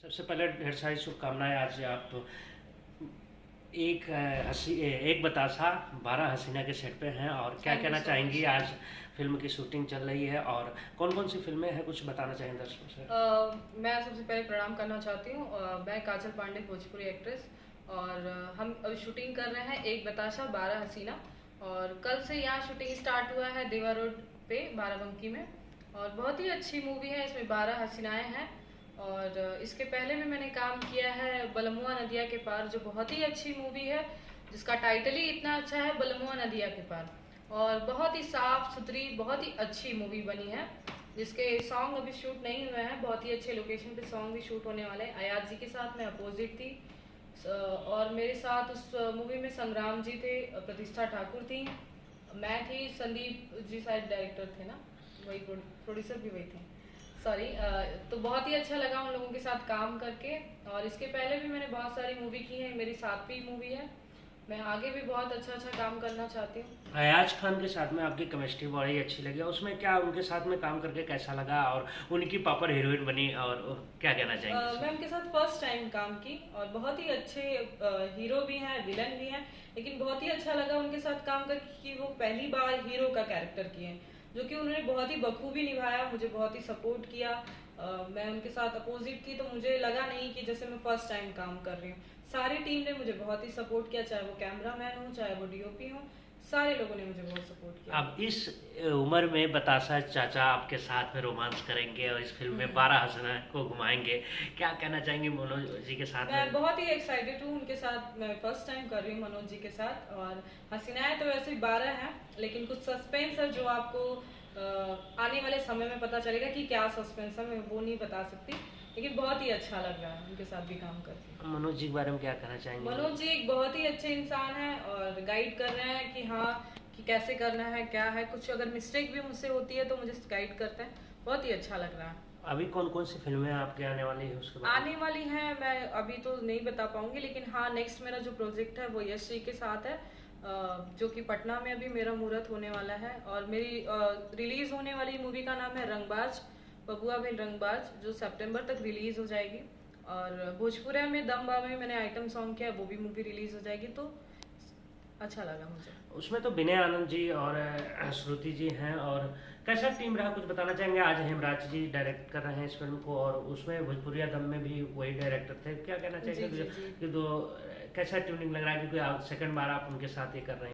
सबसे पहले ढेर सारी शुभकामनाएं। आज आप एक बतासा 12 हसीना के सेट पे हैं और क्या थैंक यू कहना सो चाहेंगी? मच। आज फिल्म की शूटिंग चल रही है और कौन कौन सी फिल्में हैं, कुछ बताना चाहेंगे दर्शकों से? मैं सबसे पहले प्रणाम करना चाहती हूँ। मैं काजल पांडे, भोजपुरी एक्ट्रेस। और हम अभी शूटिंग कर रहे हैं एक बताशा 12 हसीना। और कल से यहाँ शूटिंग स्टार्ट हुआ है देवा रोड पे बाराबंकी में। और बहुत ही अच्छी मूवी है, इसमें 12 हसीनाएँ हैं। और इसके पहले भी मैंने काम किया है बलमुआ नदिया के पार, जो बहुत ही अच्छी मूवी है, जिसका टाइटल ही इतना अच्छा है, बलमुआ नदिया के पार। और बहुत ही साफ सुथरी, बहुत ही अच्छी मूवी बनी है, जिसके सॉन्ग अभी शूट नहीं हुए हैं। बहुत ही अच्छे लोकेशन पे सॉन्ग भी शूट होने वाले हैं। अयाज जी के साथ मैं अपोजिट थी। और मेरे साथ उस मूवी में संग्राम जी थे, प्रतिष्ठा ठाकुर थी, मैं थी, संदीप जी शायद डायरेक्टर थे ना, वही प्रोड्यूसर भी वही थे, सॉरी। तो बहुत ही अच्छा लगा उन लोगों के साथ काम करके। और इसके पहले भी मैंने बहुत सारी मूवी की है, मेरी 7वीं मूवी है। मैं आगे भी बहुत अच्छा अच्छा काम करना चाहती हूँ। अयाज खान के साथ में आपकी केमिस्ट्री बड़ी अच्छी लगी, उसमें क्या उनके साथ में काम करके कैसा लगा और उनकी पापा हीरोइन बनी, और क्या कहना चाहेंगे मैं इसमें? उनके साथ फर्स्ट टाइम काम की, और बहुत ही अच्छे हीरो भी हैं, विलन भी हैं। लेकिन बहुत ही अच्छा लगा उनके साथ काम करके कि वो पहली बार हीरो का कैरेक्टर किए हैं, जो कि उन्होंने बहुत ही बखूबी निभाया, मुझे बहुत ही सपोर्ट किया। मैं उनके साथ अपोजिट थी, तो मुझे लगा नहीं कि जैसे मैं फर्स्ट टाइम काम कर रही हूँ। सारी टीम ने मुझे बहुत ही सपोर्ट किया, चाहे वो कैमरामैन हो, चाहे वो डीओपी हो, सारे लोगों ने मुझे बहुत सपोर्ट किया। अब इस उम्र में बतासा चाचा आपके साथ में रोमांस करेंगे और इस फिल्म में हम्म। 12 हसीना को घुमाएंगे, क्या कहना चाहेंगे मनोज जी के साथ मैं में? बहुत ही एक्साइटेड हूँ उनके साथ। मैं फर्स्ट टाइम कर रही हूँ मनोज जी के साथ। और हसीनाएं तो वैसे ही 12 हैं, लेकिन कुछ सस्पेंस है जो आपको आने वाले समय में पता चलेगा कि क्या सस्पेंस है, मैं वो नहीं बता सकती। लेकिन बहुत ही अच्छा लग रहा है उनके साथ भी काम करके। मनोज जी के बारे में क्या कहना चाहेंगे? मनोज जी एक बहुत ही अच्छे इंसान हैं, और गाइड कर रहे हैं कि हाँ, कि कैसे करना है, क्या है। कुछ अगर मिस्टेक भी मुझसे होती है तो मुझे गाइड करते हैं। बहुत ही अच्छा लग रहा है। अभी कौन कौन सी फिल्में आपके आने वाली है उसके बारे में? आने वाली हैं, मैं अभी तो नहीं बता पाऊंगी, लेकिन हाँ, नेक्स्ट मेरा जो प्रोजेक्ट है वो यश जी के साथ है, जो कि पटना में अभी मेरा मुहूर्त होने वाला है। और मेरी रिलीज होने वाली मूवी का नाम है रंगबाज, बबुआ बिन रंगबाज, जो सितंबर तक रिलीज हो जाएगी। और भोजपुरा में दम में मैंने आइटम सॉन्ग किया, वो भी मूवी रिलीज हो जाएगी, तो अच्छा लगा मुझे। उसमें तो विनय आनंद जी और श्रुति जी हैं, और कैसा टीम रहा, कुछ बताना चाहेंगे? आज हेमराज जी डायरेक्ट कर रहे हैं इस फिल्म को, और उसमें भोजपुरिया दम में भी वही डायरेक्टर थे, क्या कहना जी चाहेंगे जी जी। कि दो कैसा ट्यूनिंग लग रहा है, क्योंकि सेकंड बार आप उनके साथ ये कर रहे हैं?